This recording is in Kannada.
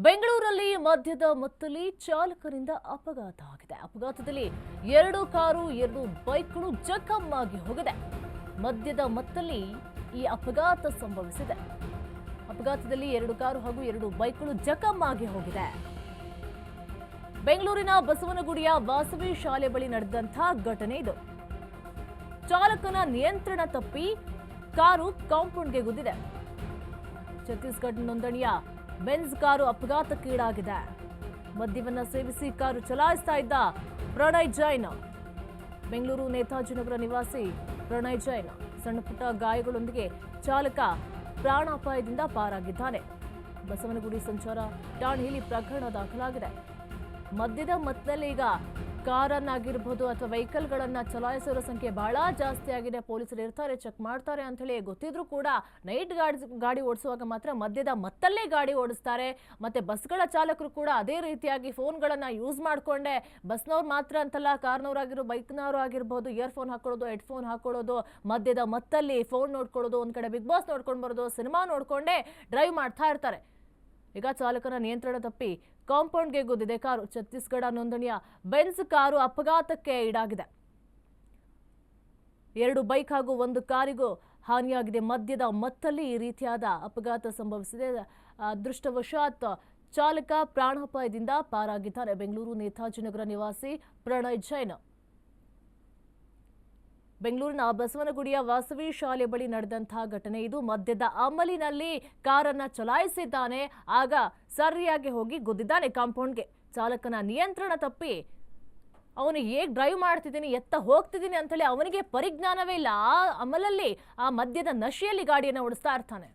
ಬೆಂಗಳೂರಲ್ಲಿ ಮದ್ಯದ ಮತ್ತಲ್ಲಿ ಚಾಲಕರಿಂದ ಅಪಘಾತ ಆಗಿದೆ. ಅಪಘಾತದಲ್ಲಿ 2 ಕಾರು 2 ಬೈಕ್ಗಳು ಜಖಮ್ಮಾಗಿ ಹೋಗಿದೆ. ಮದ್ಯದ ಮತ್ತಲ್ಲಿ ಈ ಅಪಘಾತ ಸಂಭವಿಸಿದೆ. ಅಪಘಾತದಲ್ಲಿ 2 ಕಾರು ಹಾಗೂ 2 ಬೈಕ್ಗಳು ಜಖಮ್ಮಾಗಿ ಹೋಗಿದೆ. ಬೆಂಗಳೂರಿನ ಬಸವನಗುಡಿಯ ವಾಸವಿ ಶಾಲೆ ಬಳಿ ನಡೆದಂತಹ ಘಟನೆ ಇದು. ಚಾಲಕನ ನಿಯಂತ್ರಣ ತಪ್ಪಿ ಕಾರು ಕಾಂಪೌಂಡ್ಗೆ ಗುದ್ದಿದೆ. ಛತ್ತೀಸ್ಗಢ ನೋಂದಣಿಯ ಬೆಂಜ್ ಕಾರು ಅಪಘಾತಕ್ಕೀಡಾಗಿದೆ. ಮದ್ಯವನ್ನ ಸೇವಿಸಿ ಕಾರು ಚಲಾಯಿಸ್ತಾ ಇದ್ದ ಪ್ರಣಯ್ ಜೈನ್, ಬೆಂಗಳೂರು ನೇತಾಜಿ ನಗರ ನಿವಾಸಿ ಪ್ರಣಯ್ ಜೈನ್ ಸಣ್ಣ ಪುಟ್ಟ ಗಾಯಗಳೊಂದಿಗೆ ಚಾಲಕ ಪ್ರಾಣಾಪಾಯದಿಂದ ಪಾರಾಗಿದ್ದಾನೆ. ಬಸವನಗುಡಿ ಸಂಚಾರ ಠಾಣೆಯಲ್ಲಿ ಪ್ರಕರಣ ದಾಖಲಾಗಿದೆ. ಮದ್ಯದ ಮತ್ತಲ್ಲಿ ಈಗ ಕಾರನ್ನಾಗಿರ್ಬೋದು ಅಥವಾ ವೆಹಿಕಲ್ಗಳನ್ನ ಚಲಾಯಿಸೋರ ಸಂಖ್ಯೆ ಬಹಳ ಜಾಸ್ತಿ ಆಗಿದೆ. ಪೊಲೀಸರು ಇರ್ತಾರೆ, ಚೆಕ್ ಮಾಡ್ತಾರೆ ಅಂತ ಹೇಳಿ ಗೊತ್ತಿದ್ರು ಕೂಡ ನೈಟ್ ಗಾಡಿ ಓಡಿಸುವಾಗ ಮಾತ್ರ ಮದ್ಯದ ಮತ್ತಲ್ಲೇ ಗಾಡಿ ಓಡಿಸ್ತಾರೆ. ಮತ್ತೆ ಬಸ್ಗಳ ಚಾಲಕರು ಕೂಡ ಅದೇ ರೀತಿಯಾಗಿ ಫೋನ್ಗಳನ್ನ ಯೂಸ್ ಮಾಡ್ಕೊಂಡೆ, ಬಸ್ನವ್ರು ಮಾತ್ರ ಅಂತಲ್ಲ, ಕಾರ್ನವ್ರಾಗಿರೋ ಬೈಕ್ನವರು ಆಗಿರ್ಬೋದು, ಇಯರ್ಫೋನ್ ಹಾಕೊಳ್ಳೋದು, ಹೆಡ್ಫೋನ್ ಹಾಕೊಳ್ಳೋದು, ಮದ್ಯದ ಮತ್ತಲ್ಲಿ ಫೋನ್ ನೋಡ್ಕೊಳ್ಳೋದು, ಒಂದ್ ಕಡೆ ಬಿಗ್ ಬಾಸ್ ನೋಡ್ಕೊಂಡು ಬರೋದು, ಸಿನಿಮಾ ನೋಡ್ಕೊಂಡೇ ಡ್ರೈವ್ ಮಾಡ್ತಾ ಇರ್ತಾರೆ. ಈಗ ಚಾಲಕನ ನಿಯಂತ್ರಣ ತಪ್ಪಿ ಕಾಂಪೌಂಡ್ಗೆ ಗುದ್ದಿದೆ ಕಾರು. ಛತ್ತೀಸ್ಗಢ ನೋಂದಣಿಯ ಬೆಂಜ್ ಕಾರು ಅಪಘಾತಕ್ಕೆ ಈಡಾಗಿದೆ. 2 ಬೈಕ್ ಹಾಗೂ 1 ಕಾರಿಗೂ ಹಾನಿಯಾಗಿದೆ. ಮದ್ಯದ ಮತ್ತಲ್ಲಿ ಈ ರೀತಿಯಾದ ಅಪಘಾತ ಸಂಭವಿಸಿದೆ. ಅದೃಷ್ಟವಶಾತ್ ಚಾಲಕ ಪ್ರಾಣಾಪಾಯದಿಂದ ಪಾರಾಗಿದ್ದಾರೆ. ಬೆಂಗಳೂರು ನೇತಾಜಿ ನಗರ ನಿವಾಸಿ ಪ್ರಣಯ್ ಜೈನ್. ಬೆಂಗಳೂರಿನ ಬಸವನಗುಡಿಯ ವಾಸವಿ ಶಾಲೆ ಬಳಿ ನಡೆದಂತಹ ಘಟನೆ ಇದು. ಮದ್ಯದ ಅಮಲಿನಲ್ಲಿ ಕಾರನ್ನ ಚಲಾಯಿಸಿದ್ದಾನೆ, ಆಗ ಸರಿಯಾಗಿ ಹೋಗಿ ಗುದ್ದಿದ್ದಾನೆ ಕಾಂಪೌಂಡ್ಗೆ. ಚಾಲಕನ ನಿಯಂತ್ರಣ ತಪ್ಪಿ ಅವನು ಹೇಗೆ ಡ್ರೈವ್ ಮಾಡ್ತಿದ್ದೀನಿ, ಎತ್ತ ಹೋಗ್ತಿದ್ದೀನಿ ಅಂತ ಹೇಳಿ ಅವನಿಗೆ ಪರಿಜ್ಞಾನವೇ ಇಲ್ಲ. ಆ ಅಮಲಲ್ಲಿ, ಆ ಮದ್ಯದ ನಶೆಯಲ್ಲಿ ಗಾಡಿಯನ್ನು ಓಡಿಸ್ತಾ ಇರ್ತಾನೆ.